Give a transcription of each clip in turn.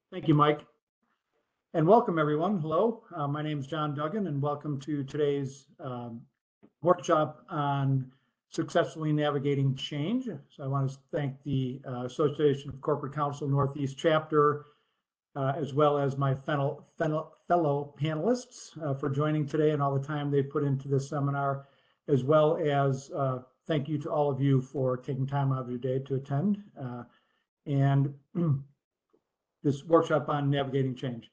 Thank you, Mike. And welcome, everyone. Hello, my name is John Duggan, and welcome to today's workshop on successfully navigating change. So I want to thank the Association of Corporate Counsel Northeast Chapter, as well as my fellow panelists for joining today and all the time they've put into this seminar, as well as thank you to all of you for taking time out of your day to attend. And this workshop on navigating change.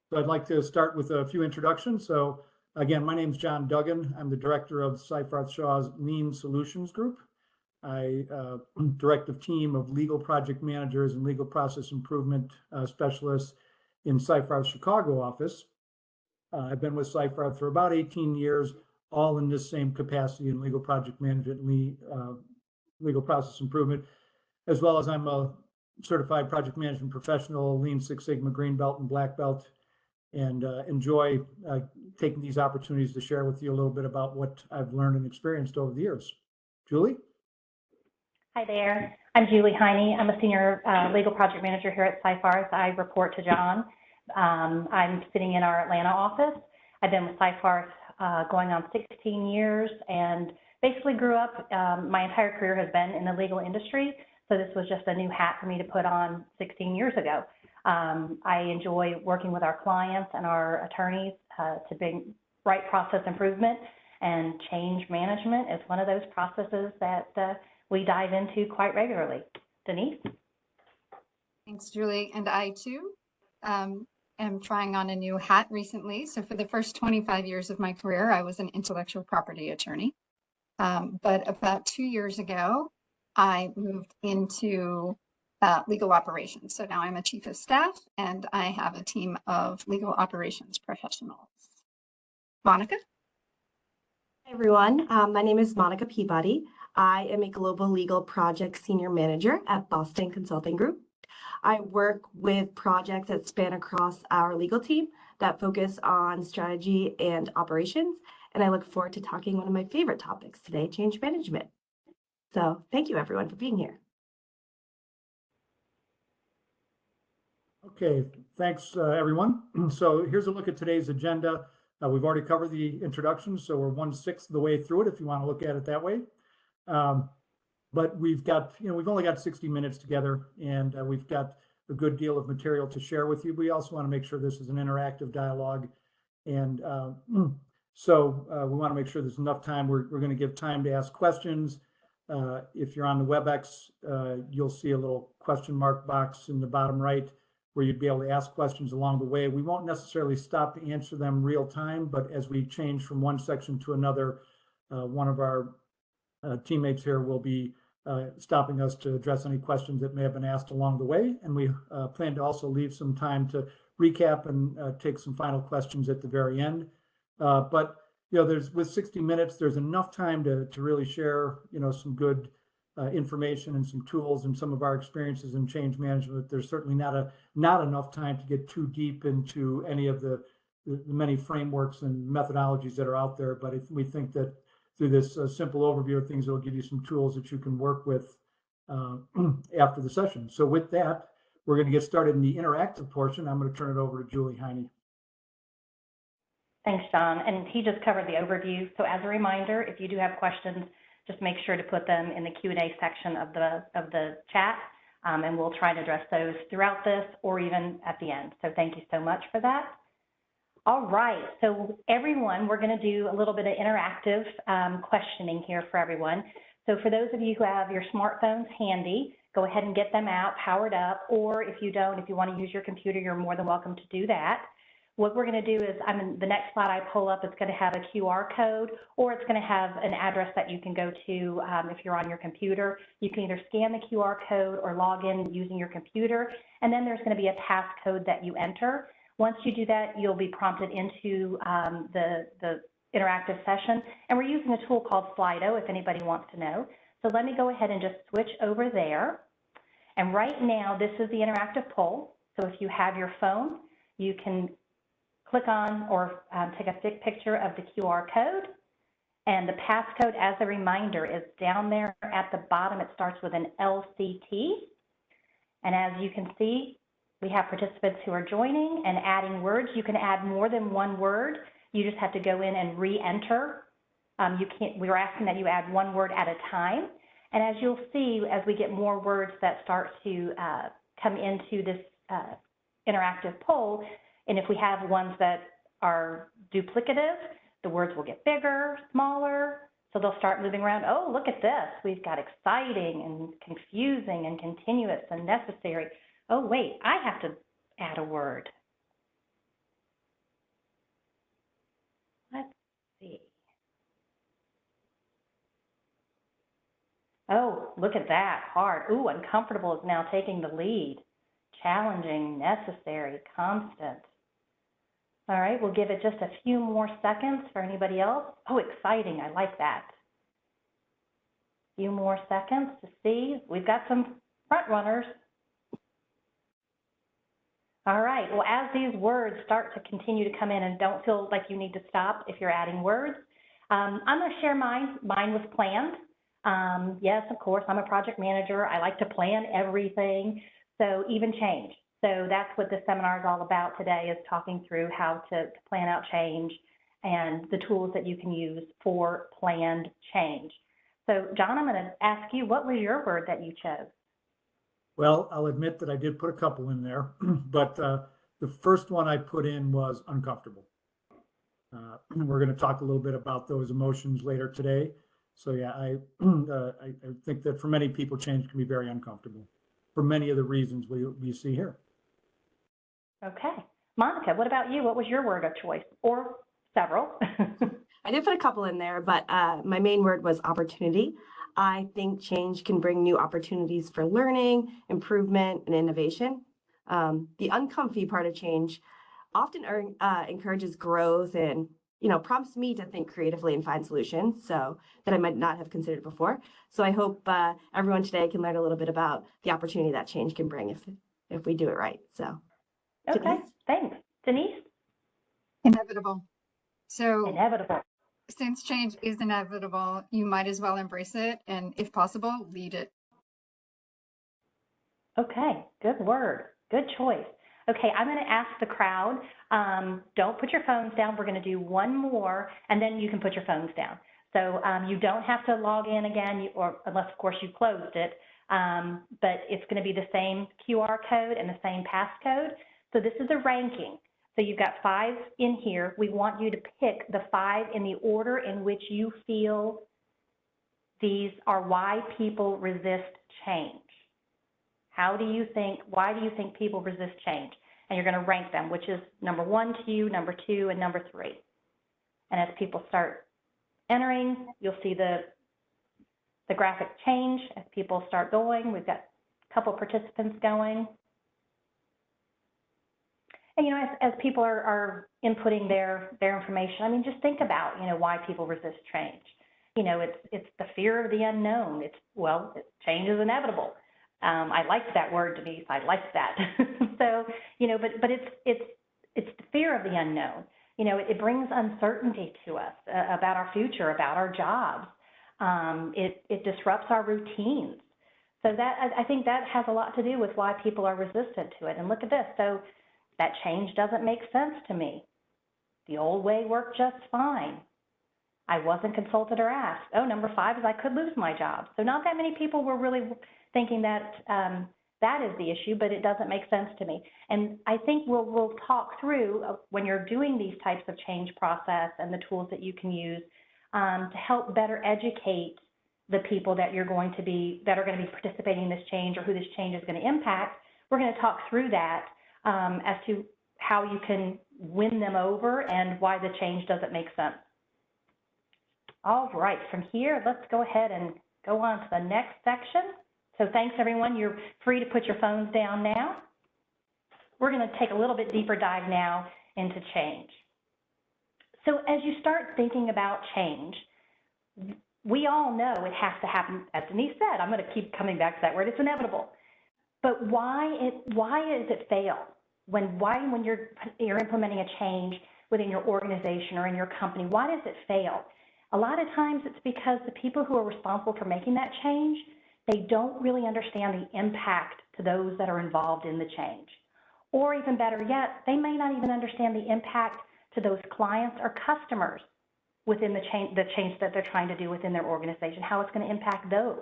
So I'd like to start with a few introductions. So again, my name is John Duggan. I'm the director of Seyfarth Shaw's Lean Solutions Group. I direct a team of legal project managers and legal process improvement specialists in Seyfarth's Chicago office. I've been with Seyfarth for about 18 years, all in this same capacity in legal project management and legal process improvement, as well as I'm a certified project management professional, Lean Six Sigma Green Belt and Black Belt, and enjoy taking these opportunities to share with you a little bit about what I've learned and experienced over the years. Julie? Hi there. I'm Julie Heine. I'm a senior legal project manager here at Seyfarth. I report to John. I'm sitting in our Atlanta office. I've been with Seyfarth going on 16 years and basically grew up, my entire career has been in the legal industry. So this was just a new hat for me to put on 16 years ago. I enjoy working with our clients and our attorneys to bring right process improvement, and change management is one of those processes that we dive into quite regularly. Denise? Thanks, Julie. And I too am trying on a new hat recently. So for the first 25 years of my career, I was an intellectual property attorney. But about 2 years ago, I moved into legal operations. So now I'm a chief of staff and I have a team of legal operations professionals. Monica? Hi, everyone. My name is Monica Peabody. I am a global legal project senior manager at Boston Consulting Group. I work with projects that span across our legal team that focus on strategy and operations. And I look forward to talking one of my favorite topics today, change management. So thank you, everyone, for being here. Okay, thanks, everyone. So here's a look at today's agenda. We've already covered the introduction, so we're 1/6 of the way through it, if you want to look at it that way. But we've got, we've only got 60 minutes together, and we've got a good deal of material to share with you. We also want to make sure this is an interactive dialogue. And so we want to make sure there's enough time. We're going to give time to ask questions. If you're on the WebEx, you'll see a little question mark box in the bottom right where you'd be able to ask questions along the way. We won't necessarily stop to answer them real time, but as we change from one section to another, one of our teammates here will be stopping us to address any questions that may have been asked along the way. And we plan to also leave some time to recap and take some final questions at the very end. But there's, with 60 minutes, there's enough time to really share, some good information and some tools and some of our experiences in change management. There's certainly not enough time to get too deep into any of the many frameworks and methodologies that are out there. But if we think that through this simple overview of things, it'll give you some tools that you can work with after the session. So with that, we're going to get started in the interactive portion. I'm going to turn it over to Julie Heine. Thanks, John. And he just covered the overview. So as a reminder, if you do have questions, just make sure to put them in the Q&A section of the chat, and we'll try to address those throughout this or even at the end. So thank you so much for that. All right, so everyone, we're going to do a little bit of interactive questioning here for everyone. So for those of you who have your smartphones handy, go ahead and get them out, powered up, or if you don't, if you want to use your computer, you're more than welcome to do that. What we're going to do is, the next slide I pull up, it's going to have a QR code, or it's going to have an address that you can go to if you're on your computer. You can either scan the QR code or log in using your computer, and then there's going to be a passcode that you enter. Once you do that, you'll be prompted into the interactive session, and we're using a tool called Slido if anybody wants to know. So let me go ahead and just switch over there. And right now, this is the interactive poll. So if you have your phone, you can click on or take a picture of the QR code. And the passcode, as a reminder, is down there at the bottom. It starts with an LCT. And as you can see, we have participants who are joining and adding words. You can add more than one word. You just have to go in and re-enter. We're asking that you add one word at a time. And as you'll see, as we get more words that start to come into this interactive poll, and if we have ones that are duplicative, the words will get bigger, smaller, so they'll start moving around. Oh, look at this. We've got exciting and confusing and continuous and necessary. Oh, wait, I have to add a word. Let's see. Oh, look at that, hard. Ooh, uncomfortable is now taking the lead. Challenging, necessary, constant. All right, we'll give it just a few more seconds for anybody else. Oh, exciting, I like that. A few more seconds to see. We've got some front runners. All right, well, as these words start to continue to come in, and don't feel like you need to stop if you're adding words, I'm gonna share mine. Mine was planned. Yes, of course, I'm a project manager. I like to plan everything, so even change. So that's what this seminar is all about today, is talking through how to plan out change and the tools that you can use for planned change. So John, I'm gonna ask you, what was your word that you chose? Well, I'll admit that I did put a couple in there, but the first one I put in was uncomfortable. We're going to talk a little bit about those emotions later today. So yeah, I think that for many people, change can be very uncomfortable for many of the reasons we see here. Okay. Monica, what about you? What was your word of choice, or several? I did put a couple in there, but my main word was opportunity. I think change can bring new opportunities for learning, improvement, and innovation. The uncomfy part of change often encourages growth and, prompts me to think creatively and find solutions that I might not have considered before. So I hope everyone today can learn a little bit about the opportunity that change can bring if we do it right. So, Okay, Denise? thanks. Denise? Inevitable. So Inevitable. since change is inevitable, you might as well embrace it and, if possible, lead it. Okay, good word, good choice. Okay, I'm going to ask the crowd, don't put your phones down. We're going to do one more, and then you can put your phones down. So you don't have to log in again, or unless, of course, you closed it, but it's going to be the same QR code and the same passcode. So this is a ranking. So you've got 5 in here. We want you to pick the 5 in the order in which you feel these are why people resist change. Why do you think people resist change? And you're going to rank them, which is number 1 to you, number 2, and number 3. And as people start entering, you'll see the graphic change as people start going. We've got a couple participants going. And, as people are inputting their information, I mean, just think about, why people resist change. It's the fear of the unknown. Change is inevitable. I liked that word, Denise. I liked that. So, but it's the fear of the unknown. It brings uncertainty to us about our future, about our jobs. It disrupts our routines. So I think that has a lot to do with why people are resistant to it. And look at this. So that change doesn't make sense to me. The old way worked just fine. I wasn't consulted or asked. Oh, number 5 is I could lose my job. So not that many people were really thinking that that is the issue, but it doesn't make sense to me. And I think we'll talk through when you're doing these types of change process and the tools that you can use to help better educate the people that are going to be participating in this change, or who this change is going to impact. We're going to talk through that as to how you can win them over and why the change doesn't make sense. All right, from here, let's go ahead and go on to the next section. So thanks, everyone. You're free to put your phones down now. We're going to take a little bit deeper dive now into change. So as you start thinking about change, we all know it has to happen. As Denise said, I'm going to keep coming back to that word. It's inevitable. But why does it fail? When you're implementing a change within your organization or in your company, why does it fail? A lot of times it's because the people who are responsible for making that change, they don't really understand the impact to those that are involved in the change. Or even better yet, they may not even understand the impact to those clients or customers within the change that they're trying to do within their organization, how it's going to impact those.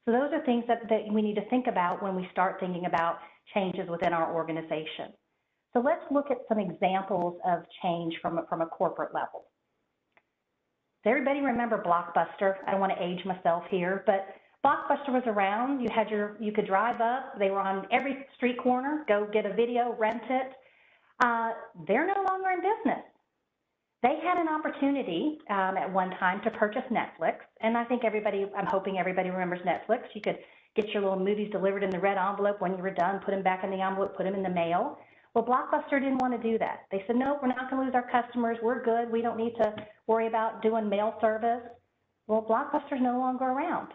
So those are things that we need to think about when we start thinking about changes within our organization. So let's look at some examples of change from a corporate level. Does everybody remember Blockbuster? I don't want to age myself here, but Blockbuster was around. You could drive up. They were on every street corner. Go get a video, rent it. They're no longer in business. They had an opportunity at one time to purchase Netflix, and I think I'm hoping everybody remembers Netflix. You could get your little movies delivered in the red envelope when you were done, put them back in the envelope, put them in the mail. Well, Blockbuster didn't want to do that. They said, no, we're not going to lose our customers. We're good. We don't need to worry about doing mail service. Well, Blockbuster's no longer around.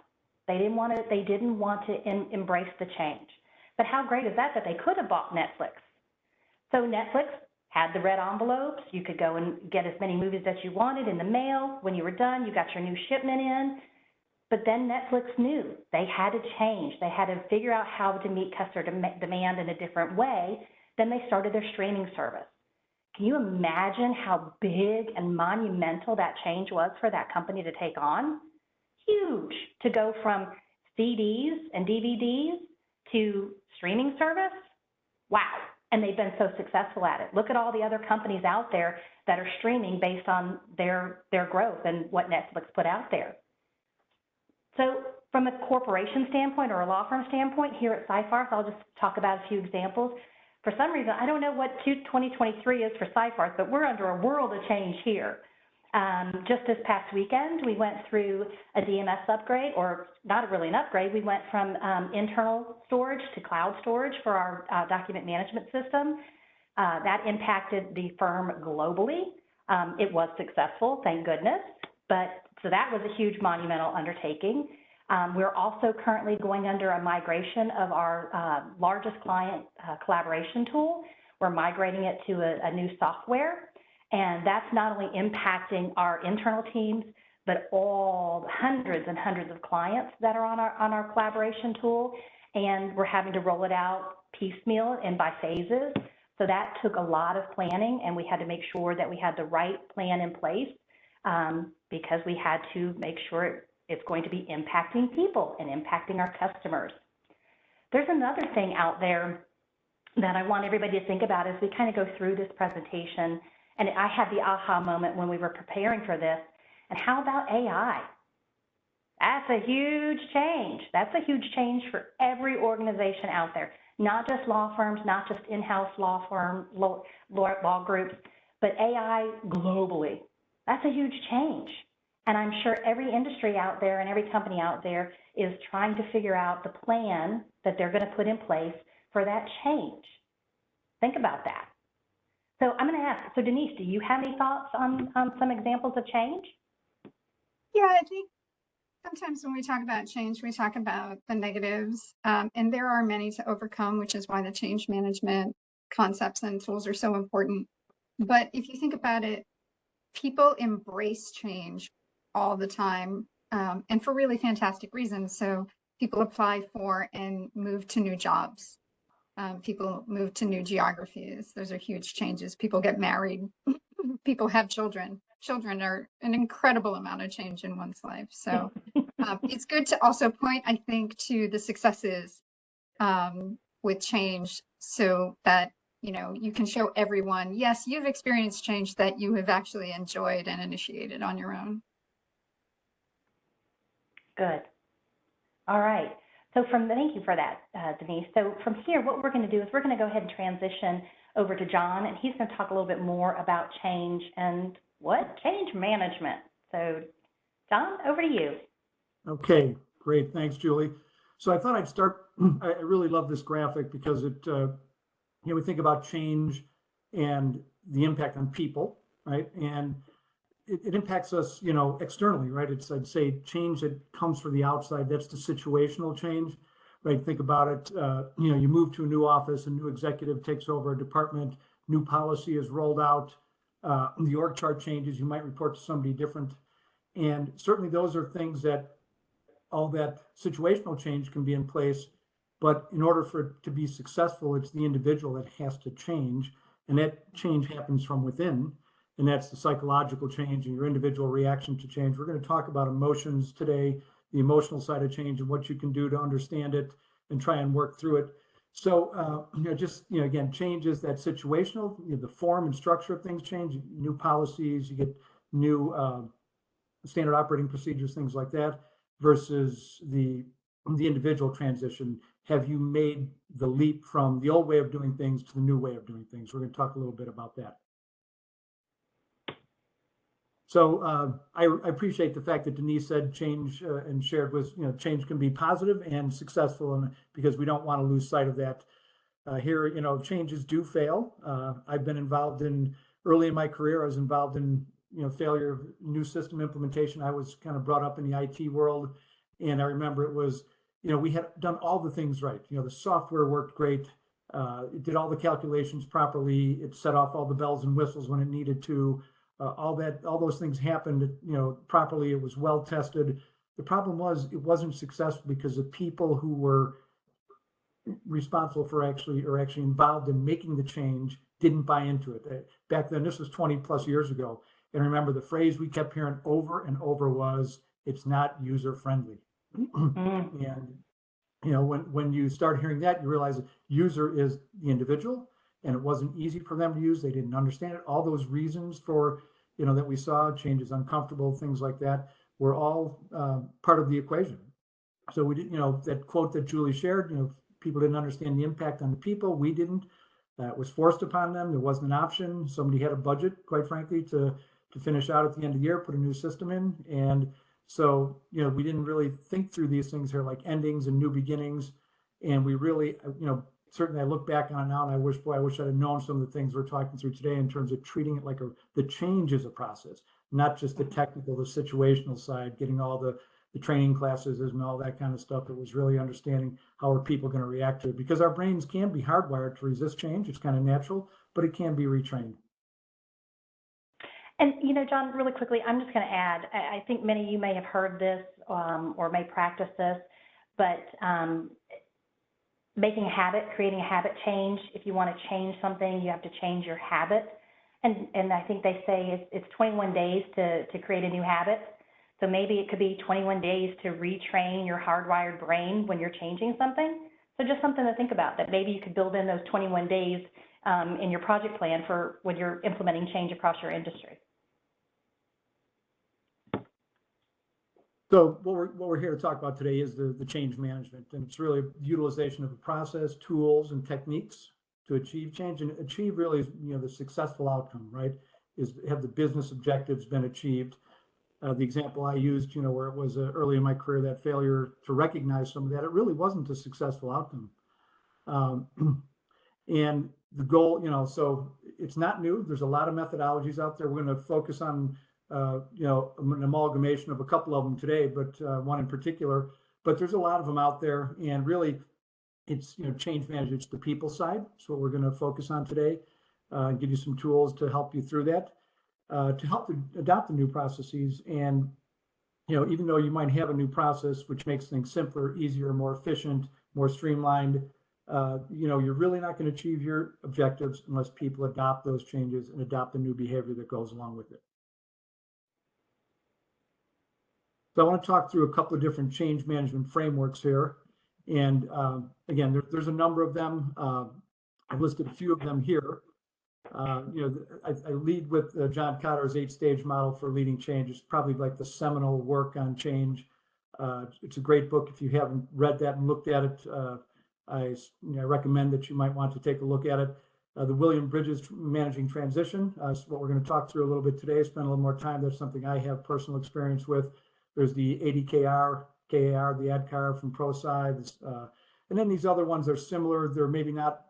They didn't want to embrace the change. But how great is that they could have bought Netflix? So Netflix had the red envelopes. You could go and get as many movies as you wanted in the mail. When you were done, you got your new shipment in. But then Netflix knew they had to change. They had to figure out how to meet customer demand in a different way. Then they started their streaming service. Can you imagine how big and monumental that change was for that company to take on? Huge, to go from CDs and DVDs to streaming service. Wow. And they've been so successful at it. Look at all the other companies out there that are streaming based on their growth and what Netflix put out there. So from a corporation standpoint or a law firm standpoint, here at Cyfarth, I'll just talk about a few examples. For some reason, I don't know what 2023 is for Cyfarth, but we're under a world of change here. Just this past weekend, we went through a DMS upgrade, or not really an upgrade. We went from internal storage to cloud storage for our document management system. That impacted the firm globally. It was successful, thank goodness. So that was a huge monumental undertaking. We're also currently going under a migration of our largest client collaboration tool. We're migrating it to a new software. And that's not only impacting our internal teams, but all hundreds and hundreds of clients that are on our collaboration tool. And we're having to roll it out piecemeal and by phases. So that took a lot of planning, and we had to make sure that we had the right plan in place because we had to make sure it's going to be impacting people and impacting our customers. There's another thing out there that I want everybody to think about as we kind of go through this presentation. And I had the aha moment when we were preparing for this. And how about AI? That's a huge change. That's a huge change for every organization out there, not just law firms, not just in-house law groups, but AI globally. That's a huge change. And I'm sure every industry out there and every company out there is trying to figure out the plan that they're going to put in place for that change. Think about that. So I'm going to ask, so Denise, do you have any thoughts on some examples of change? Yeah, I think sometimes when we talk about change, we talk about the negatives, and there are many to overcome, which is why the change management concepts and tools are so important. But if you think about it, people embrace change all the time, and for really fantastic reasons. So people apply for and move to new jobs. People move to new geographies. Those are huge changes. People get married. People have children. Children are an incredible amount of change in one's life. So it's good to also point, I think, to the successes with change so that, you know, you can show everyone, yes, you've experienced change that you have actually enjoyed and initiated on your own. Good. All right. So thank you for that, Denise. So from here, what we're going to do is we're going to go ahead and transition over to John, and he's going to talk a little bit more about change and change management. So John, over to you. Okay, great. Thanks, Julie. So I thought I'd start, I really love this graphic because it, we think about change and the impact on people, right? And it impacts us, externally, right? I'd say change that comes from the outside, that's the situational change, right? Think about it, you move to a new office, a new executive takes over a department, new policy is rolled out, the org chart changes, you might report to somebody different. And certainly those are things that all that situational change can be in place, But in order for it to be successful, it's the individual that has to change, and that change happens from within. And that's the psychological change and your individual reaction to change. We're going to talk about emotions today, the emotional side of change and what you can do to understand it and try and work through it. So, again, change is that situational, the form and structure of things change, new policies, you get new standard operating procedures, things like that, versus the individual transition. Have you made the leap from the old way of doing things to the new way of doing things? We're going to talk a little bit about that. So I appreciate the fact that Denise said change and shared was, change can be positive and successful, and because we don't want to lose sight of that. Here, changes do fail. I've been involved early in my career, I was involved in, failure of new system implementation. I was kind of brought up in the IT world, and I remember it was, we had done all the things right. The software worked great. It did all the calculations properly. It set off all the bells and whistles when it needed to. All those things happened, properly. It was well tested. The problem was it wasn't successful because the people who were responsible for actually involved in making the change didn't buy into it. Back then, this was 20 plus years ago. And remember, the phrase we kept hearing over and over was, it's not user friendly. And, when you start hearing that, you realize that user is the individual, and it wasn't easy for them to use. They didn't understand it. All those reasons for, that we saw, change is uncomfortable, things like that, were all part of the equation. So we did, that quote that Julie shared, people didn't understand the impact on the people. We didn't. It was forced upon them. There wasn't an option. Somebody had a budget, quite frankly, to finish out at the end of the year, put a new system in. And so, we didn't really think through these things here, like endings and new beginnings. And we really, certainly I look back on it now and I wish I'd have known some of the things we're talking through today in terms of treating it like the change is a process, not just the technical, the situational side, getting all the training classes and all that kind of stuff. It was really understanding how are people going to react to it, because our brains can be hardwired to resist change. It's kind of natural, but it can be retrained. And, John, really quickly, I'm just going to add, I think many of you may have heard this or may practice this, but making a habit, creating a habit change. If you want to change something, you have to change your habit. And I think they say it's 21 days to create a new habit. So maybe it could be 21 days to retrain your hardwired brain when you're changing something. So just something to think about, that maybe you could build in those 21 days in your project plan for when you're implementing change across your industry. So what we're here to talk about today is the change management, and it's really utilization of a process, tools, and techniques to achieve change. And achieve really is, the successful outcome, right? Is have the business objectives been achieved? The example I used, where it was early in my career, that failure to recognize some of that, it really wasn't a successful outcome. And the goal, so it's not new. There's a lot of methodologies out there. We're going to focus on an amalgamation of a couple of them today, but one in particular. But there's a lot of them out there, and really, it's change management. It's the people side. That's what we're going to focus on today. And give you some tools to help you through that, to help to adopt the new processes. And even though you might have a new process which makes things simpler, easier, more efficient, more streamlined, you're really not going to achieve your objectives unless people adopt those changes and adopt the new behavior that goes along with it. So I want to talk through a couple of different change management frameworks here. And again, there's a number of them. I've listed a few of them here. I lead with John Kotter's 8-stage model for leading change. It's probably like the seminal work on change. It's a great book. If you haven't read that and looked at it, I recommend that you might want to take a look at it. The William Bridges Managing Transition is what we're going to talk through a little bit today. Spend a little more time. That's something I have personal experience with. There's the ADKR, KAR, the ADKAR from ProSci, and then these other ones are similar. They're maybe not,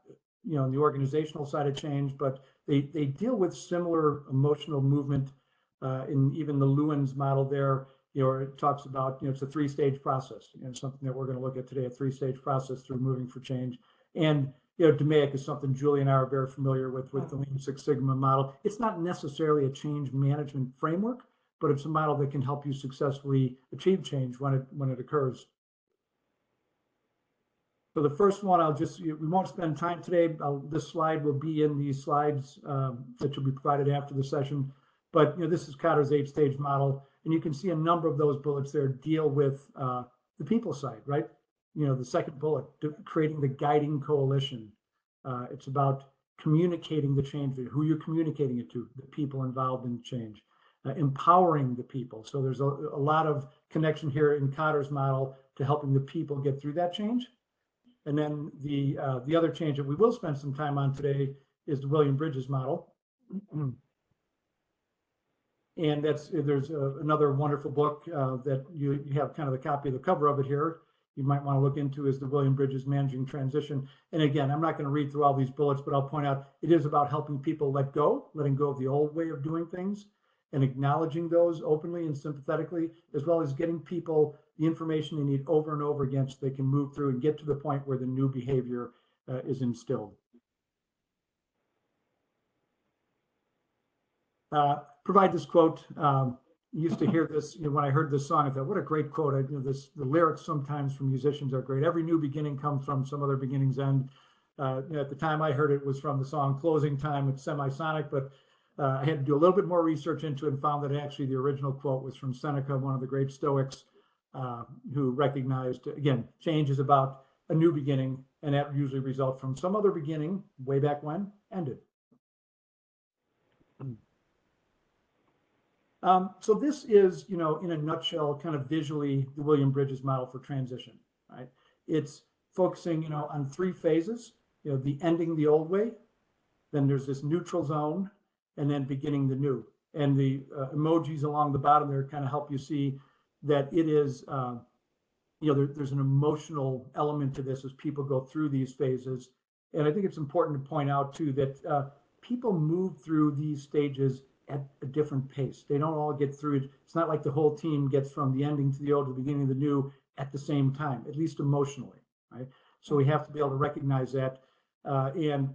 in the organizational side of change, but they deal with similar emotional movement. In even the Lewin's model there, it talks about, it's a 3-stage process, something that we're going to look at today, a 3-stage process through moving for change. And, DMAIC is something Julie and I are very familiar with the Lean Six Sigma model. It's not necessarily a change management framework, but it's a model that can help you successfully achieve change when it occurs. So the first one, we won't spend time today. This slide will be in these slides that will be provided after the session. But this is Kotter's 8-stage model, and you can see a number of those bullets there deal with the people side, right? The second bullet, creating the guiding coalition. It's about communicating the change, who you're communicating it to, the people involved in change, empowering the people. So there's a lot of connection here in Kotter's model to helping the people get through that change. And then the other change that we will spend some time on today is the William Bridges model. And there's another wonderful book that you have kind of the copy of the cover of it here. You might want to look into is the William Bridges Managing Transition. And again, I'm not going to read through all these bullets, but I'll point out it is about helping people letting go of the old way of doing things and acknowledging those openly and sympathetically, as well as getting people the information they need over and over again so they can move through and get to the point where the new behavior is instilled. Provide this quote. Used to hear this when I heard this song. I thought, what a great quote. The lyrics sometimes from musicians are great. Every new beginning comes from some other beginning's end. At the time I heard it was from the song Closing Time. It's Semisonic, but I had to do a little bit more research into it and found that actually the original quote was from Seneca, one of the great Stoics, who recognized, again, change is about a new beginning, and that usually results from some other beginning way back when ended. So this is, in a nutshell, kind of visually the William Bridges model for transition, right? It's focusing, on 3 phases, the ending the old way, then there's this neutral zone, and then beginning the new. And the emojis along the bottom there kind of help you see that it is, there's an emotional element to this as people go through these phases. And I think it's important to point out too that people move through these stages at a different pace. They don't all get through it. It's not like the whole team gets from the ending to the old to the beginning of the new at the same time, at least emotionally, right? So we have to be able to recognize that. And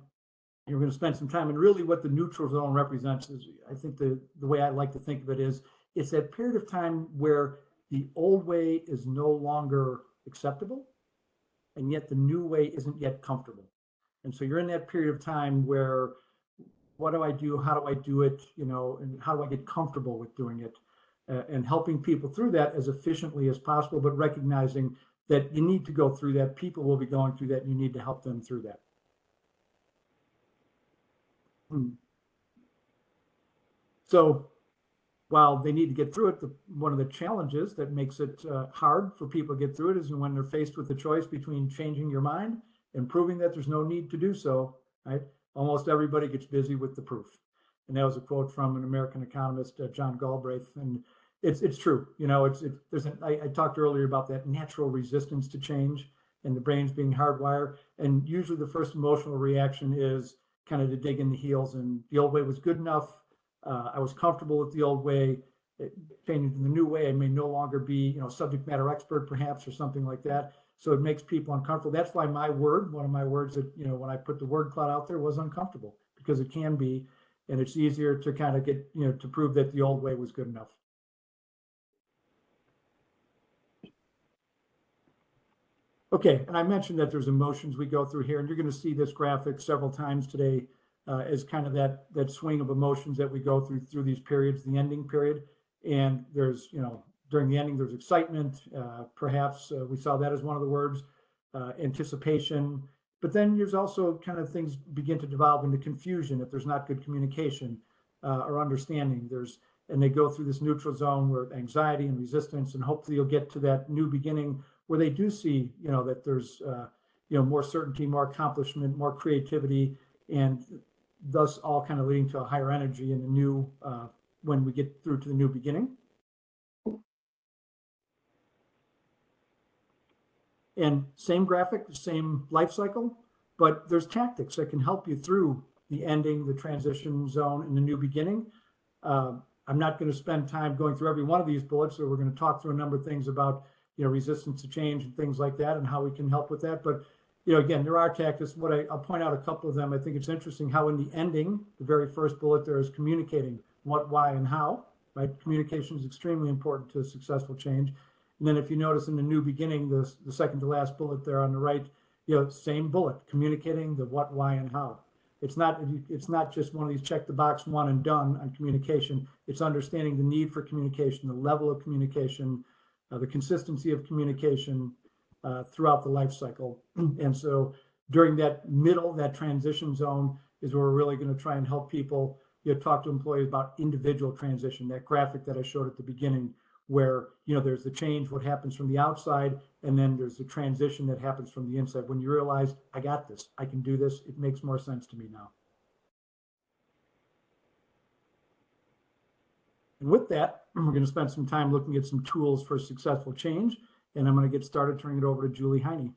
you're going to spend some time. And really what the neutral zone represents is, I think the way I like to think of it is, it's that period of time where the old way is no longer acceptable, and yet the new way isn't yet comfortable. And so you're in that period of time where, what do I do? How do I do it? And how do I get comfortable with doing it? And helping people through that as efficiently as possible, but recognizing that you need to go through that. People will be going through that, and you need to help them through that. So while they need to get through it, one of the challenges that makes it hard for people to get through it is when they're faced with the choice between changing your mind and proving that there's no need to do so, right? Almost everybody gets busy with the proof. And that was a quote from an American economist, John Galbraith. And it's true. I talked earlier about that natural resistance to change and the brain's being hardwired. And usually the first emotional reaction is kind of to dig in the heels, and the old way was good enough. I was comfortable with the old way. Changing to the new way, I may no longer be, subject matter expert perhaps, or something like that. So it makes people uncomfortable. That's why one of my words that, when I put the word cloud out there, was uncomfortable, because it can be, and it's easier to kind of get, to prove that the old way was good enough. Okay, and I mentioned that there's emotions we go through here, and you're going to see this graphic several times today as kind of that swing of emotions that we go through these periods, the ending period. And there's, during the ending, there's excitement, perhaps we saw that as one of the words, anticipation. But then there's also kind of things begin to devolve into confusion if there's not good communication or understanding. And they go through this neutral zone where anxiety and resistance, and hopefully you'll get to that new beginning where they do see, that there's, more certainty, more accomplishment, more creativity, and thus all kind of leading to a higher energy in the new, when we get through to the new beginning. And same graphic, same life cycle, but there's tactics that can help you through the ending, the transition zone, and the new beginning. I'm not going to spend time going through every one of these bullets, so we're going to talk through a number of things about, resistance to change and things like that, and how we can help with that. But, again, there are tactics. I'll point out a couple of them. I think it's interesting how in the ending, the very first bullet there is communicating what, why, and how, right? Communication is extremely important to successful change. And then if you notice in the new beginning, the second to last bullet there on the right, same bullet, communicating the what, why, and how. It's not just one of these check the box one and done on communication. It's understanding the need for communication, the level of communication, the consistency of communication throughout the life cycle. And so during that middle, that transition zone is where we're really going to try and help people, talk to employees about individual transition, that graphic that I showed at the beginning, where, there's the change, what happens from the outside, and then there's the transition that happens from the inside. When you realize, I got this, I can do this, it makes more sense to me now. And with that, we're going to spend some time looking at some tools for successful change, and I'm going to get started turning it over to Julie Heine.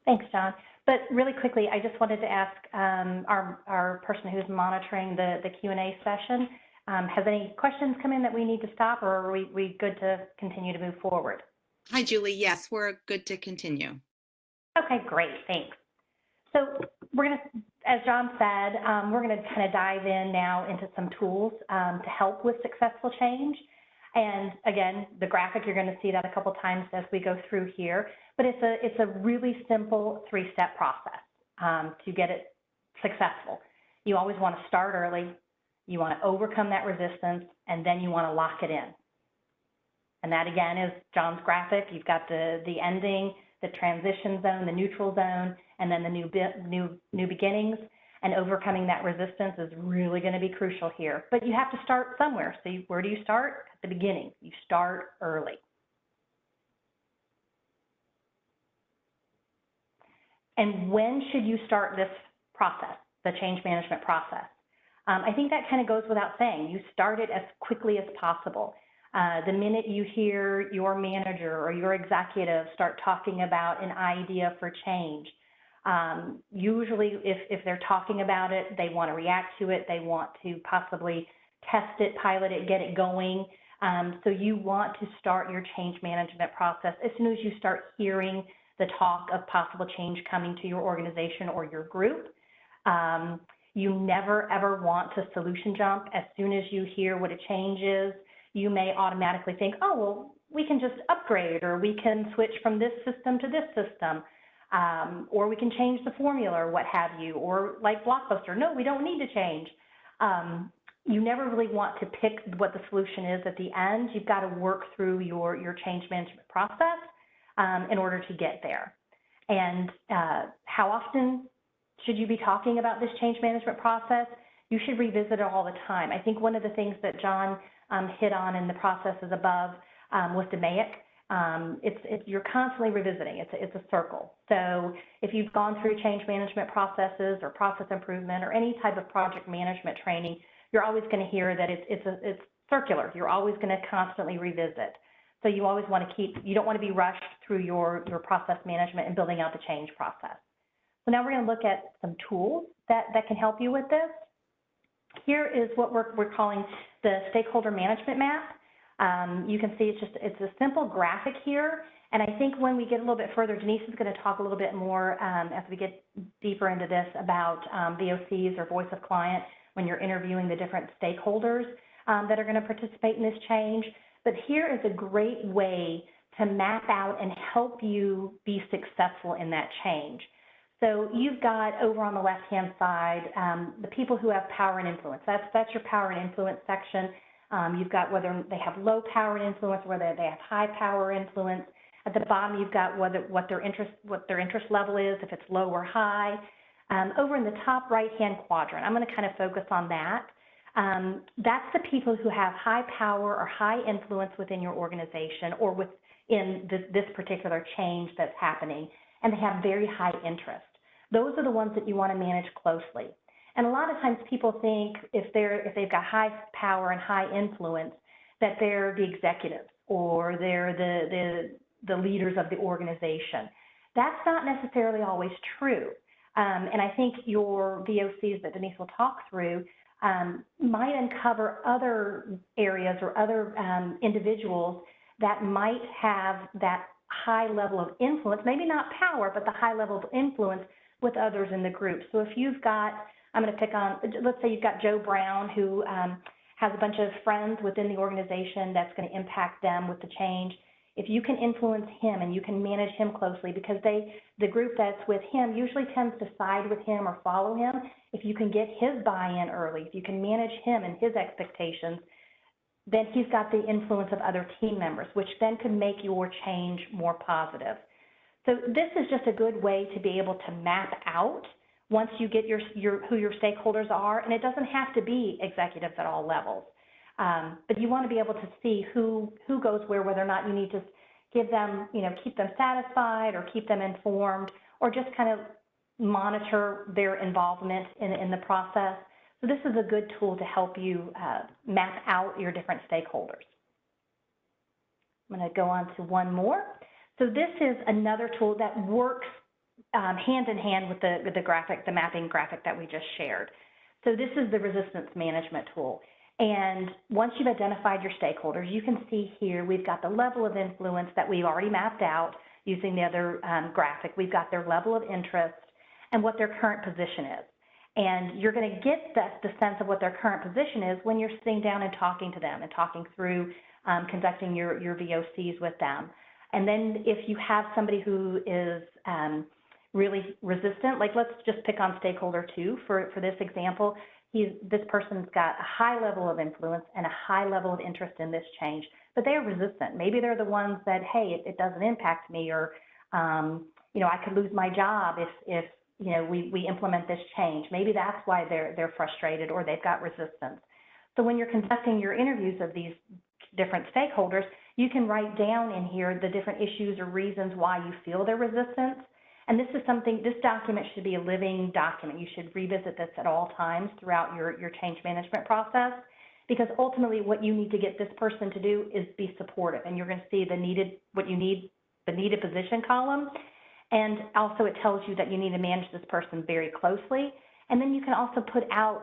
Thanks, John. But really quickly, I just wanted to ask our person who's monitoring the Q&A session, has any questions come in that we need to stop, or are we good to continue to move forward? Hi, Julie. Yes, we're good to continue. Okay, great. Thanks. So we're going to, as John said, we're going to kind of dive in now into some tools to help with successful change. And again, the graphic, you're going to see that a couple times as we go through here, but it's a really simple 3-step process to get it successful. You always want to start early, you want to overcome that resistance, and then you want to lock it in. And that again is John's graphic. You've got the ending, the transition zone, the neutral zone, and then the new beginnings. And overcoming that resistance is really going to be crucial here. But you have to start somewhere. So where do you start? At the beginning. You start early. And when should you start this process, the change management process? I think that kind of goes without saying. You start it as quickly as possible. The minute you hear your manager or your executive start talking about an idea for change, usually if they're talking about it, they want to react to it, they want to possibly test it, pilot it, get it going. So you want to start your change management process as soon as you start hearing the talk of possible change coming to your organization or your group. You never ever want to solution jump. As soon as you hear what a change is, you may automatically think, oh, well, we can just upgrade, or we can switch from this system to this system. Or we can change the formula or what have you, or like Blockbuster, no, we don't need to change. You never really want to pick what the solution is at the end. You've got to work through your change management process in order to get there. And how often should you be talking about this change management process? You should revisit it all the time. I think one of the things that John hit on in the processes above was DMAIC. You're constantly revisiting. It's a circle. So if you've gone through change management processes or process improvement or any type of project management training, you're always going to hear that it's circular. You're always going to constantly revisit. So you always want to you don't want to be rushed through your process management and building out the change process. So now we're going to look at some tools that can help you with this. Here is what we're calling the stakeholder management map. You can see it's a simple graphic here. And I think when we get a little bit further, Denise is going to talk a little bit more as we get deeper into this about VOCs or voice of client when you're interviewing the different stakeholders that are going to participate in this change. But here is a great way to map out and help you be successful in that change. So you've got over on the left-hand side, the people who have power and influence. That's your power and influence section. You've got whether they have low power and influence, whether they have high power influence. At the bottom, you've got what their interest level is, if it's low or high. Over in the top right-hand quadrant, I'm going to kind of focus on that. That's the people who have high power or high influence within your organization or within this particular change that's happening, and they have very high interest. Those are the ones that you want to manage closely. And a lot of times people think if they've got high power and high influence, that they're the executives or they're the leaders of the organization. That's not necessarily always true. And I think your VOCs that Denise will talk through might uncover other areas or other individuals that might have that high level of influence, maybe not power, but the high level of influence with others in the group. So if you've got, I'm going to pick on, let's say you've got Joe Brown, who has a bunch of friends within the organization that's going to impact them with the change. If you can influence him and you can manage him closely, because the group that's with him usually tends to side with him or follow him. If you can get his buy-in early, if you can manage him and his expectations, then he's got the influence of other team members, which then could make your change more positive. So this is just a good way to be able to map out once you get who your stakeholders are, and it doesn't have to be executives at all levels. But you want to be able to see who goes where, whether or not you need to give them, keep them satisfied or keep them informed, or just kind of monitor their involvement in the process. So this is a good tool to help you map out your different stakeholders. I'm going to go on to one more. So this is another tool that works hand in hand with the mapping graphic that we just shared. So this is the resistance management tool. And once you've identified your stakeholders, you can see here we've got the level of influence that we've already mapped out using the other graphic. We've got their level of interest and what their current position is. And you're going to get the sense of what their current position is when you're sitting down and talking to them and talking through conducting your VOCs with them. And then if you have somebody who is really resistant, like let's just pick on stakeholder 2 for this example. This person's got a high level of influence and a high level of interest in this change, but they are resistant. Maybe they're the ones that, hey, it doesn't impact me, or I could lose my job if we implement this change. Maybe that's why they're frustrated or they've got resistance. So when you're conducting your interviews of these different stakeholders, you can write down in here the different issues or reasons why you feel their resistance. And this document should be a living document. You should revisit this at all times throughout your change management process, because ultimately what you need to get this person to do is be supportive. And you're going to see the needed position column. And also it tells you that you need to manage this person very closely. And then you can also put out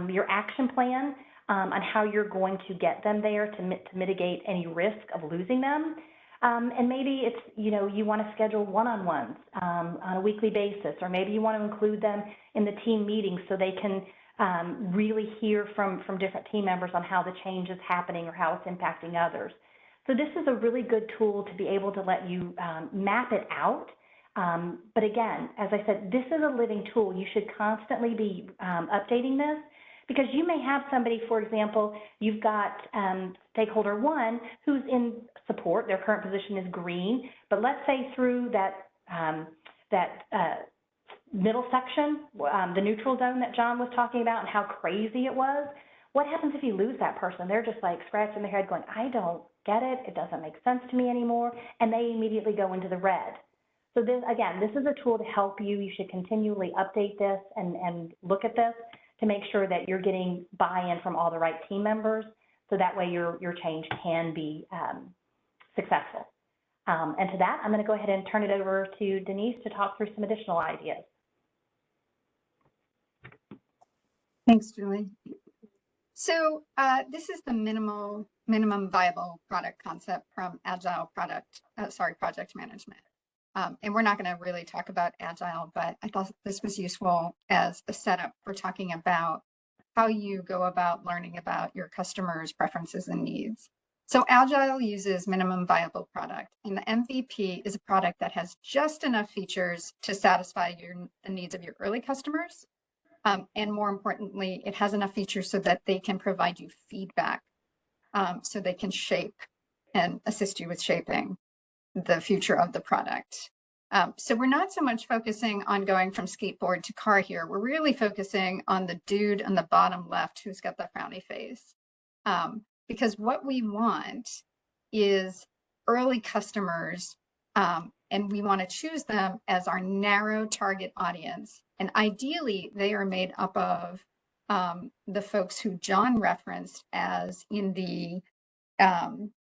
your action plan on how you're going to get them there to mitigate any risk of losing them. And maybe it's, you want to schedule one-on-ones on a weekly basis, or maybe you want to include them in the team meetings so they can really hear from different team members on how the change is happening or how it's impacting others. So this is a really good tool to be able to let you map it out. But again, as I said, this is a living tool. You should constantly be updating this, because you may have somebody, for example, you've got stakeholder 1 who's in support, their current position is green, but let's say through that middle section, the neutral zone that John was talking about and how crazy it was, what happens if you lose that person? They're just like scratching their head going, I don't get it, it doesn't make sense to me anymore, and they immediately go into the red. So this is a tool to help you. You should continually update this and look at this to make sure that you're getting buy-in from all the right team members, so that way your change can be successful. And to that, I'm going to go ahead and turn it over to Denise to talk through some additional ideas. Thanks, Julie. So this is the minimum viable product concept from Agile project management. And we're not going to really talk about Agile, but I thought this was useful as a setup for talking about how you go about learning about your customers' preferences and needs. So Agile uses minimum viable product, and the MVP is a product that has just enough features to satisfy the needs of your early customers. And more importantly, it has enough features so that they can provide you feedback, so they can shape and assist you with shaping the future of the product. So we're not so much focusing on going from skateboard to car here. We're really focusing on the dude on the bottom left who's got the frowny face. Because what we want is early customers, and we want to choose them as our narrow target audience. And ideally, they are made up of the folks who John referenced as in the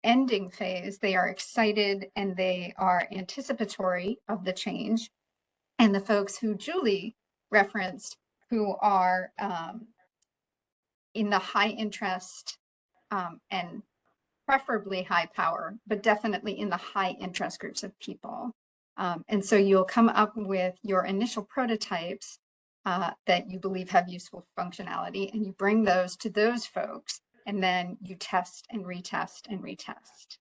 ending phase. They are excited and they are anticipatory of the change. And the folks who Julie referenced, who are in the high interest and preferably high power, but definitely in the high interest groups of people. And so you'll come up with your initial prototypes that you believe have useful functionality, and you bring those to those folks, and then you test and retest and retest.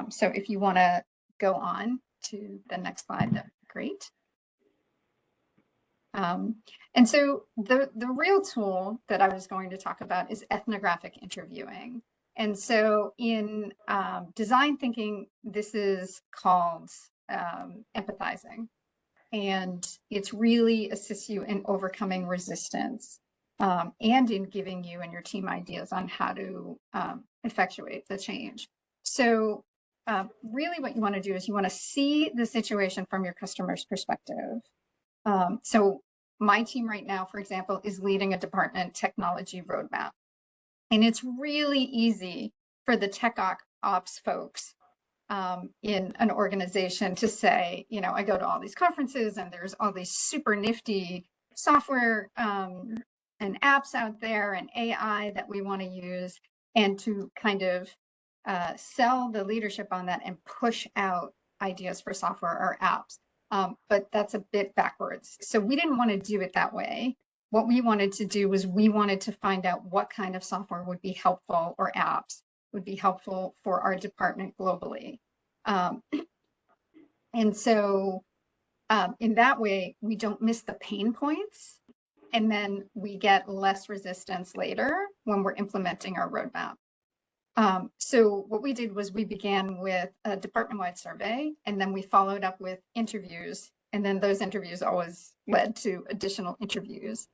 So if you want to go on to the next slide, that'd be great. And so the real tool that I was going to talk about is ethnographic interviewing. And so in design thinking, this is called empathizing. And it's really assists you in overcoming resistance and in giving you and your team ideas on how to effectuate the change. So really what you want to do is you want to see the situation from your customer's perspective. So my team right now, for example, is leading a department technology roadmap. And it's really easy for the tech ops folks in an organization to say, you know, I go to all these conferences and there's all these super nifty software and apps out there and AI that we want to use, and to kind of sell the leadership on that and push out ideas for software or apps. But that's a bit backwards. So we didn't want to do it that way. What we wanted to do was we wanted to find out what kind of software would be helpful, or apps would be helpful for our department globally. And so in that way, we don't miss the pain points, and then we get less resistance later when we're implementing our roadmap. So what we did was we began with a department-wide survey, and then we followed up with interviews, and then those interviews always led to additional interviews.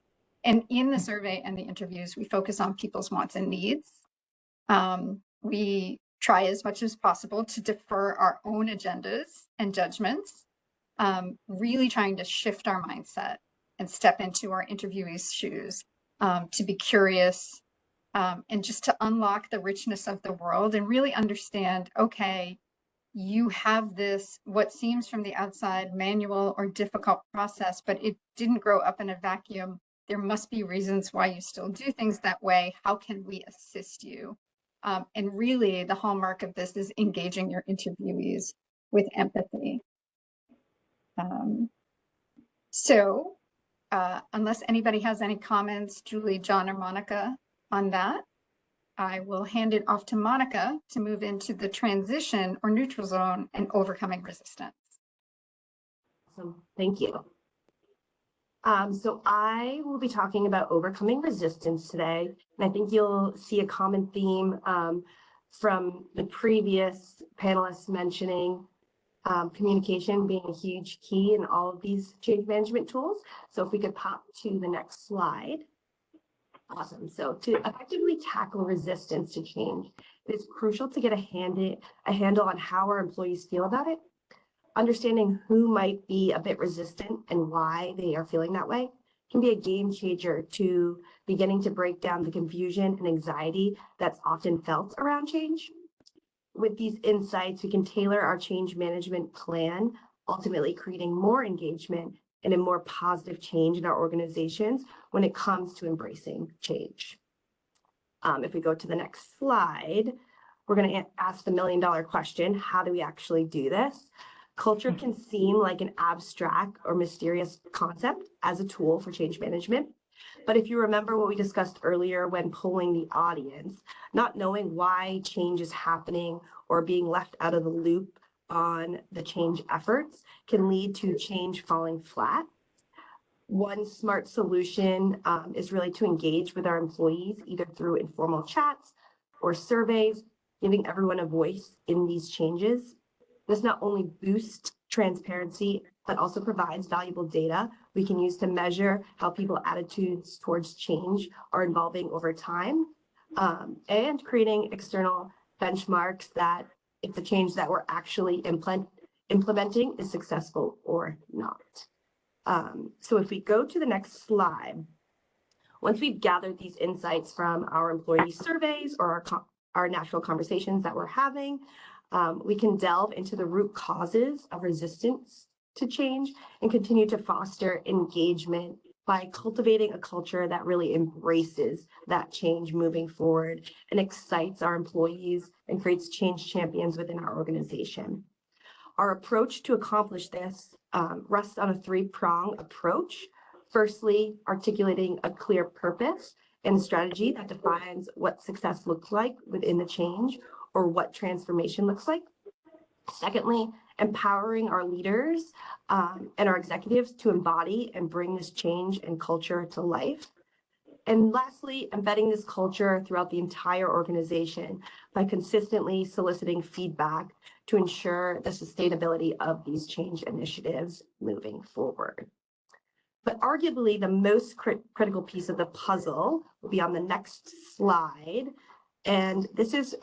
And in the survey and the interviews, we focus on people's wants and needs. We try as much as possible to defer our own agendas and judgments, really trying to shift our mindset and step into our interviewees' shoes, to be curious, and just to unlock the richness of the world and really understand, okay, you have this, what seems from the outside, manual or difficult process, but it didn't grow up in a vacuum. There must be reasons why you still do things that way. How can we assist you? And really, the hallmark of this is engaging your interviewees with empathy. So unless anybody has any comments, Julie, John, or Monica on that, I will hand it off to Monica to move into the transition or neutral zone and overcoming resistance. Awesome. Thank you. So I will be talking about overcoming resistance today, and I think you'll see a common theme from the previous panelists mentioning communication being a huge key in all of these change management tools. So if we could pop to the next slide. Awesome. So to effectively tackle resistance to change, it is crucial to get a handle on how our employees feel about it. Understanding who might be a bit resistant and why they are feeling that way can be a game changer to beginning to break down the confusion and anxiety that's often felt around change. With these insights, we can tailor our change management plan, ultimately creating more engagement and a more positive change in our organizations when it comes to embracing change. If we go to the next slide, we're going to ask the million-dollar question: how do we actually do this? Culture can seem like an abstract or mysterious concept as a tool for change management. But if you remember what we discussed earlier when polling the audience, not knowing why change is happening or being left out of the loop on the change efforts can lead to change falling flat. One smart solution is really to engage with our employees, either through informal chats or surveys, giving everyone a voice in these changes. This not only boosts transparency, but also provides valuable data we can use to measure how people's attitudes towards change are evolving over time, and creating external benchmarks that if the change that we're actually implementing is successful or not. So if we go to the next slide, once we've gathered these insights from our employee surveys or our natural conversations that we're having, we can delve into the root causes of resistance to change and continue to foster engagement by cultivating a culture that really embraces that change moving forward and excites our employees and creates change champions within our organization. Our approach to accomplish this rests on a three-prong approach. Firstly, articulating a clear purpose and strategy that defines what success looks like within the change, or what transformation looks like. Secondly, empowering our leaders and our executives to embody and bring this change and culture to life. And lastly, embedding this culture throughout the entire organization by consistently soliciting feedback to ensure the sustainability of these change initiatives moving forward. But arguably the most critical piece of the puzzle will be on the next slide. And this is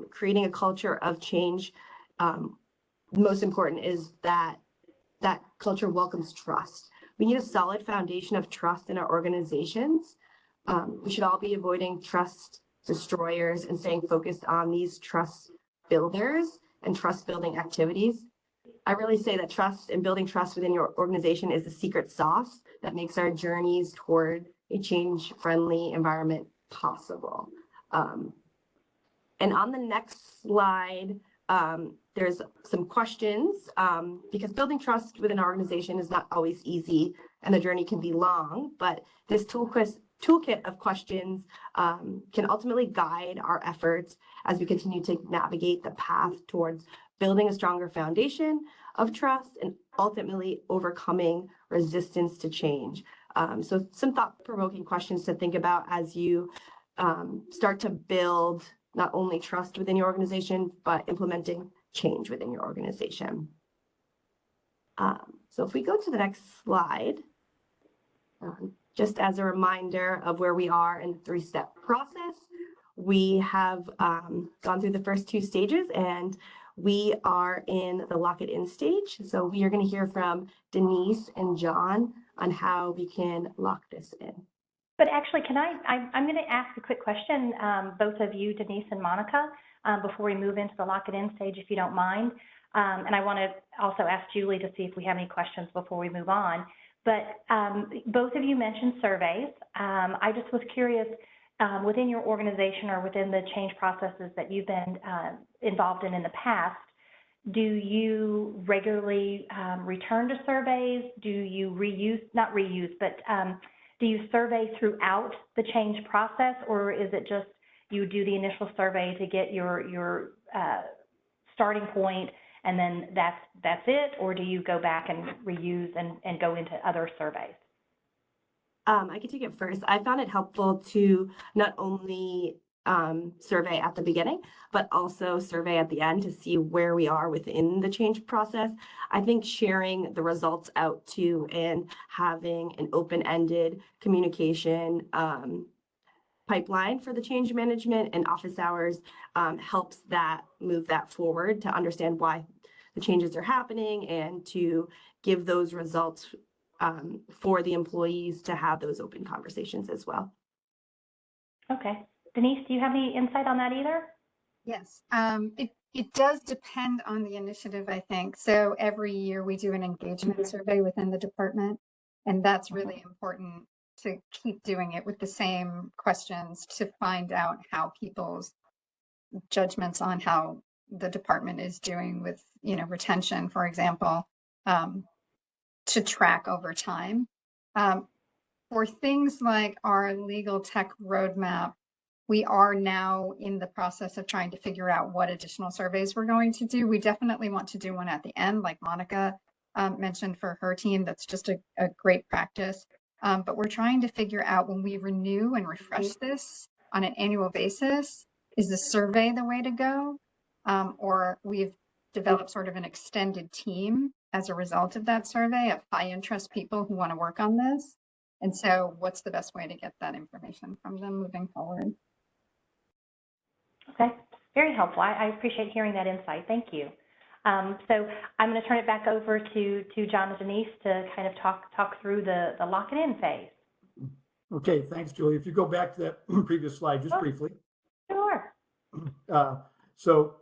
creating a culture of change. Most important is that that culture welcomes trust. We need a solid foundation of trust in our organizations. We should all be avoiding trust destroyers and staying focused on these trust builders and trust building activities. I really say that trust and building trust within your organization is the secret sauce that makes our journeys toward a change-friendly environment possible. And on the next slide, there's some questions because building trust within our organization is not always easy and the journey can be long, but this toolkit of questions can ultimately guide our efforts as we continue to navigate the path towards building a stronger foundation of trust and ultimately overcoming resistance to change. So some thought-provoking questions to think about as you start to build not only trust within your organization, but implementing change within your organization. So if we go to the next slide, just as a reminder of where we are in the three-step process, we have gone through the first two stages and we are in the lock it in stage. So we are going to hear from Denise and John on how we can lock this in. But actually, I'm going to ask a quick question, both of you, Denise and Monica, before we move into the lock it in stage, if you don't mind. And I want to also ask Julie to see if we have any questions before we move on. But both of you mentioned surveys. I just was curious, within your organization or within the change processes that you've been involved in the past, do you regularly return to surveys? Do you not reuse, but do you survey throughout the change process, or is it just you do the initial survey to get your starting point and then that's it, or do you go back and reuse and go into other surveys? I can take it first. I found it helpful to not only survey at the beginning, but also survey at the end to see where we are within the change process. I think sharing the results out to and having an open-ended communication pipeline for the change management and office hours helps that move that forward to understand why the changes are happening and to give those results for the employees to have those open conversations as well. Okay. Denise, do you have any insight on that either? Yes, it does depend on the initiative, I think. So every year we do an engagement survey within the department, and that's really important to keep doing it with the same questions to find out how people's judgments on how the department is doing with, retention, for example, to track over time. For things like our legal tech roadmap, we are now in the process of trying to figure out what additional surveys we're going to do. We definitely want to do one at the end, like Monica mentioned for her team. That's just a great practice. But we're trying to figure out when we renew and refresh this on an annual basis, is the survey the way to go? Or we've developed sort of an extended team as a result of that survey of high interest people who want to work on this. And so what's the best way to get that information from them moving forward? Okay, very helpful. I appreciate hearing that insight. Thank you. So I'm going to turn it back over to John and Denise to kind of talk through the lock it in phase. Okay, thanks, Julie. If you go back to that previous slide, just briefly. Sure. So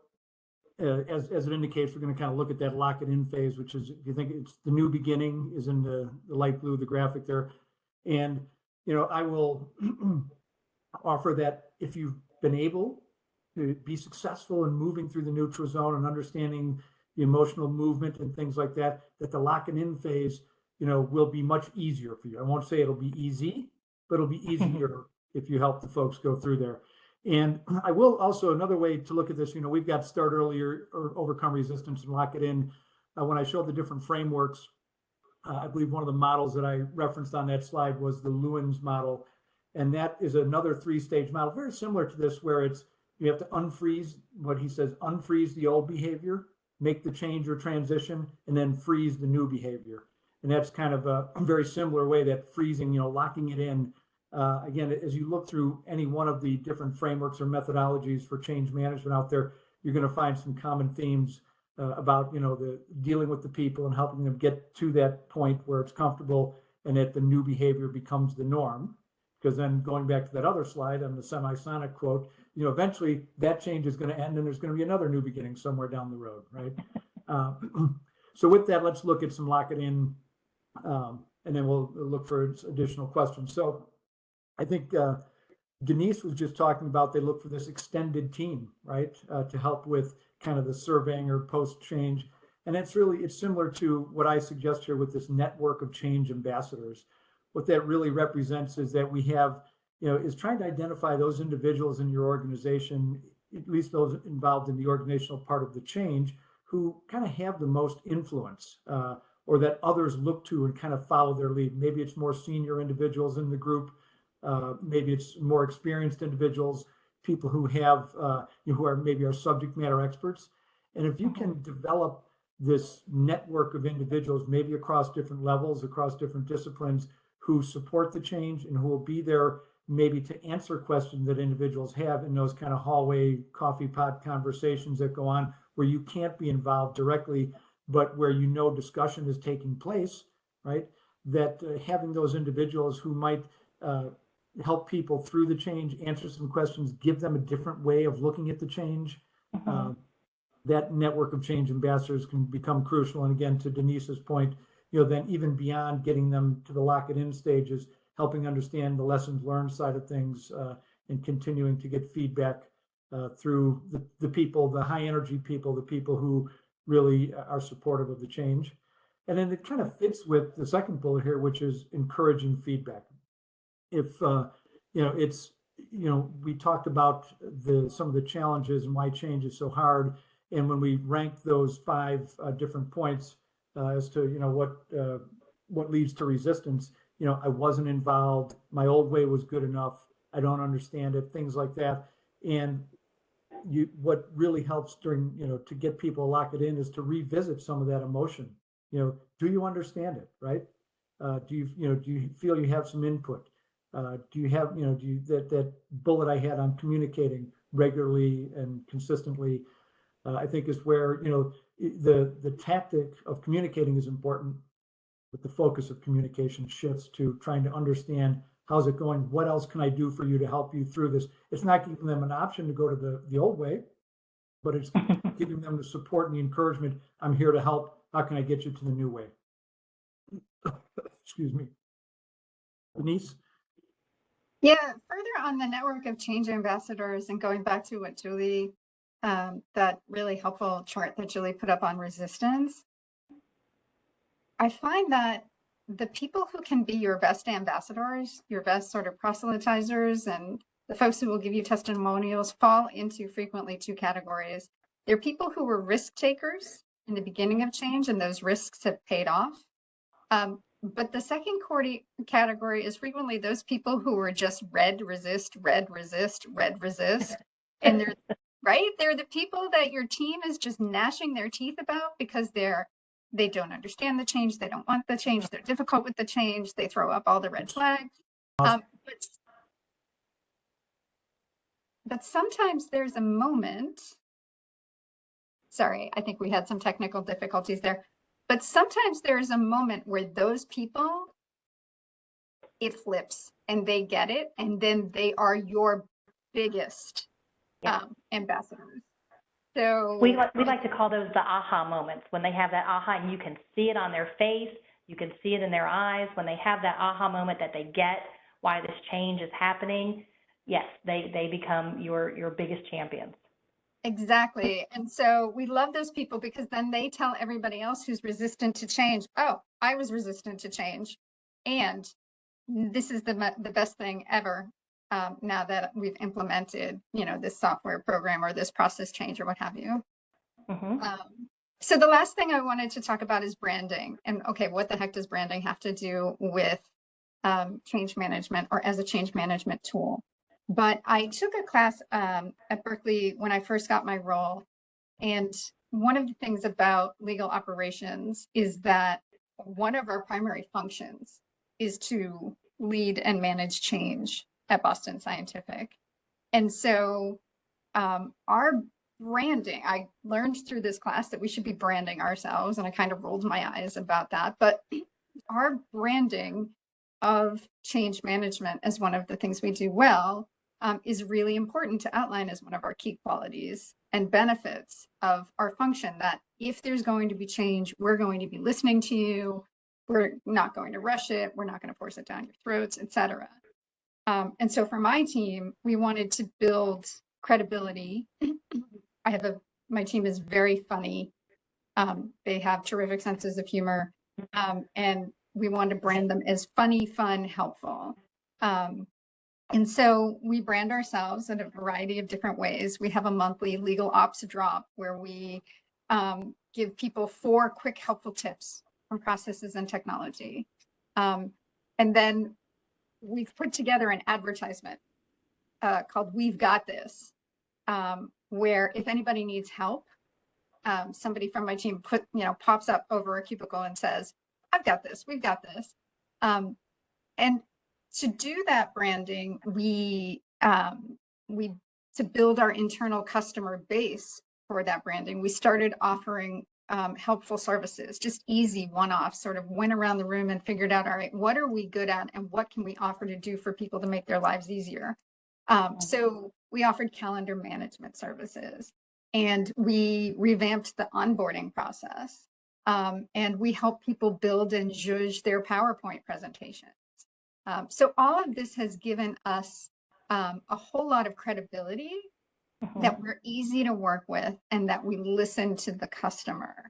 as it indicates, we're going to kind of look at that lock it in phase, which is, if you think it's the new beginning, is in the light blue, the graphic there. And, I will offer that if you've been able to be successful in moving through the neutral zone and understanding the emotional movement and things like that, that the lock it in phase, will be much easier for you. I won't say it'll be easy, but it'll be easier if you help the folks go through there. And I will also, another way to look at this, we've got start earlier or overcome resistance and lock it in. When I showed the different frameworks, I believe one of the models that I referenced on that slide was the Lewin's model. And that is another 3-stage model, very similar to this, where you have to unfreeze what he says, unfreeze the old behavior, make the change or transition, and then freeze the new behavior. And that's kind of a very similar way that freezing, locking it in. Again, as you look through any one of the different frameworks or methodologies for change management out there, you're going to find some common themes about, the dealing with the people and helping them get to that point where it's comfortable and that the new behavior becomes the norm. Because then going back to that other slide on the Semisonic quote, eventually that change is going to end and there's going to be another new beginning somewhere down the road, right? So with that, let's look at some lock it in, and then we'll look for additional questions. So I think Denise was just talking about they look for this extended team, right, to help with kind of the surveying or post-change. And it's similar to what I suggest here with this network of change ambassadors. What that really represents is that we have, is trying to identify those individuals in your organization, at least those involved in the organizational part of the change, who kind of have the most influence, or that others look to and kind of follow their lead. Maybe it's more senior individuals in the group. Maybe it's more experienced individuals, people who have, who are maybe our subject matter experts. And if you can develop this network of individuals, maybe across different levels, across different disciplines, who support the change and who will be there maybe to answer questions that individuals have in those kind of hallway coffee pot conversations that go on where you can't be involved directly, but where discussion is taking place, right? That having those individuals who might help people through the change, answer some questions, give them a different way of looking at the change. That network of change ambassadors can become crucial. And again, to Denise's point, then even beyond getting them to the lock it in stages, helping understand the lessons learned side of things, and continuing to get feedback through the people, the high energy people, the people who really are supportive of the change. And then it kind of fits with the second bullet here, which is encouraging feedback. If, we talked about some of the challenges and why change is so hard. And when we ranked those 5 different points as to, what leads to resistance, I wasn't involved. My old way was good enough. I don't understand it, things like that. And what really helps during, to get people to lock it in is to revisit some of that emotion. Do you understand it, right? Do you feel you have some input? Do you have, that bullet I had on communicating regularly and consistently, I think is where, the tactic of communicating is important, but the focus of communication shifts to trying to understand how's it going? What else can I do for you to help you through this? It's not giving them an option to go to the old way, but it's giving them the support and the encouragement. I'm here to help. How can I get you to the new way? Excuse me. Denise? Yeah, further on the network of change ambassadors and going back to what Julie, that really helpful chart that Julie put up on resistance, I find that the people who can be your best ambassadors, your best sort of proselytizers, and the folks who will give you testimonials fall into frequently 2 categories. They're people who were risk takers in the beginning of change, and those risks have paid off. But the second category is frequently those people who were just red resist. And they're right. They're the people that your team is just gnashing their teeth about because they don't understand the change. They don't want the change. They're difficult with the change. They throw up all the red flags. But sometimes there's a moment. Sorry, I think we had some technical difficulties there. But sometimes there's a moment where those people, it flips and they get it. And then they are your biggest ambassadors. So we like to call those the aha moments, when they have that aha and you can see it on their face, you can see it in their eyes. When they have that aha moment that they get why this change is happening, yes, they become your biggest champions. Exactly. And so we love those people because then they tell everybody else who's resistant to change, oh, I was resistant to change. And this is the best thing ever. now that we've implemented, this software program or this process change or what have you. Mhm. So the last thing I wanted to talk about is branding. And okay, what the heck does branding have to do with change management or as a change management tool? But I took a class at Berkeley when I first got my role. And one of the things about legal operations is that one of our primary functions is to lead and manage change at Boston Scientific. And so our branding, I learned through this class that we should be branding ourselves, and I kind of rolled my eyes about that. But our branding of change management as one of the things we do well is really important to outline as one of our key qualities and benefits of our function, that if there's going to be change, we're going to be listening to you. We're not going to rush it. We're not going to force it down your throats, et cetera. And so for my team, we wanted to build credibility. My team is very funny. They have terrific senses of humor. And we wanted to brand them as funny, fun, helpful. And so we brand ourselves in a variety of different ways. We have a monthly legal ops drop where we give people 4 quick, helpful tips on processes and technology. And then we've put together an advertisement called We've Got This, where if anybody needs help, somebody from my team pops up over a cubicle and says, I've got this, we've got this. And to do that branding, to build our internal customer base for that branding, we started offering helpful services, just easy one-offs, sort of went around the room and figured out, all right, what are we good at and what can we offer to do for people to make their lives easier? So we offered calendar management services, and we revamped the onboarding process. And we help people build and judge their PowerPoint presentations. So all of this has given us a whole lot of credibility that we're easy to work with and that we listen to the customer.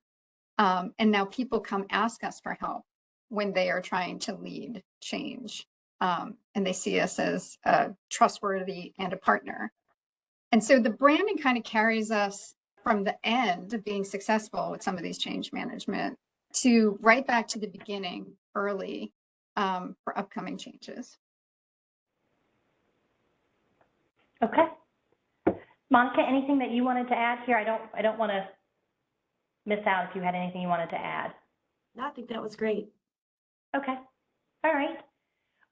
And now people come ask us for help when they are trying to lead change. And they see us as trustworthy and a partner. And so the branding kind of carries us from the end of being successful with some of these change management to right back to the beginning early for upcoming changes. Okay. Monica, anything that you wanted to add here? I don't want to miss out if you had anything you wanted to add. No, I think that was great. Okay. All right.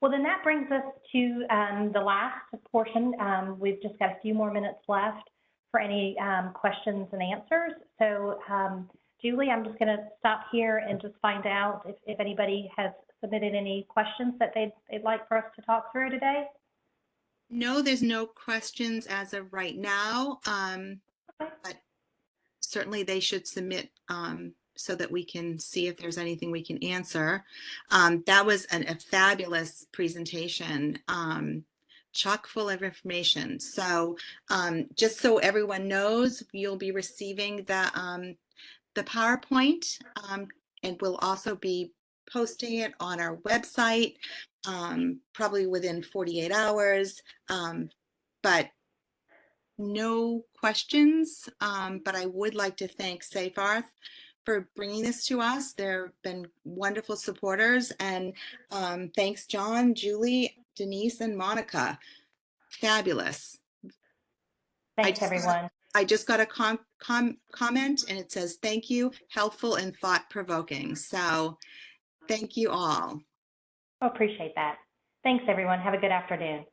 Well, then that brings us to the last portion. We've just got a few more minutes left for any questions and answers. So, Julie, I'm just going to stop here and just find out if anybody has submitted any questions that they'd like for us to talk through today. No, there's no questions as of right now, but certainly they should submit so that we can see if there's anything we can answer. That was a fabulous presentation, chock full of information. So just so everyone knows, you'll be receiving the PowerPoint, and we'll also be posting it on our website probably within 48 hours. But no questions, but I would like to thank SafeArth for bringing this to us. They've been wonderful supporters, and thanks John, Julie, Denise, and Monica. Fabulous. Thanks, everyone. I just got a comment, and it says, thank you, helpful and thought-provoking. So thank you all. I appreciate that. Thanks, everyone. Have a good afternoon.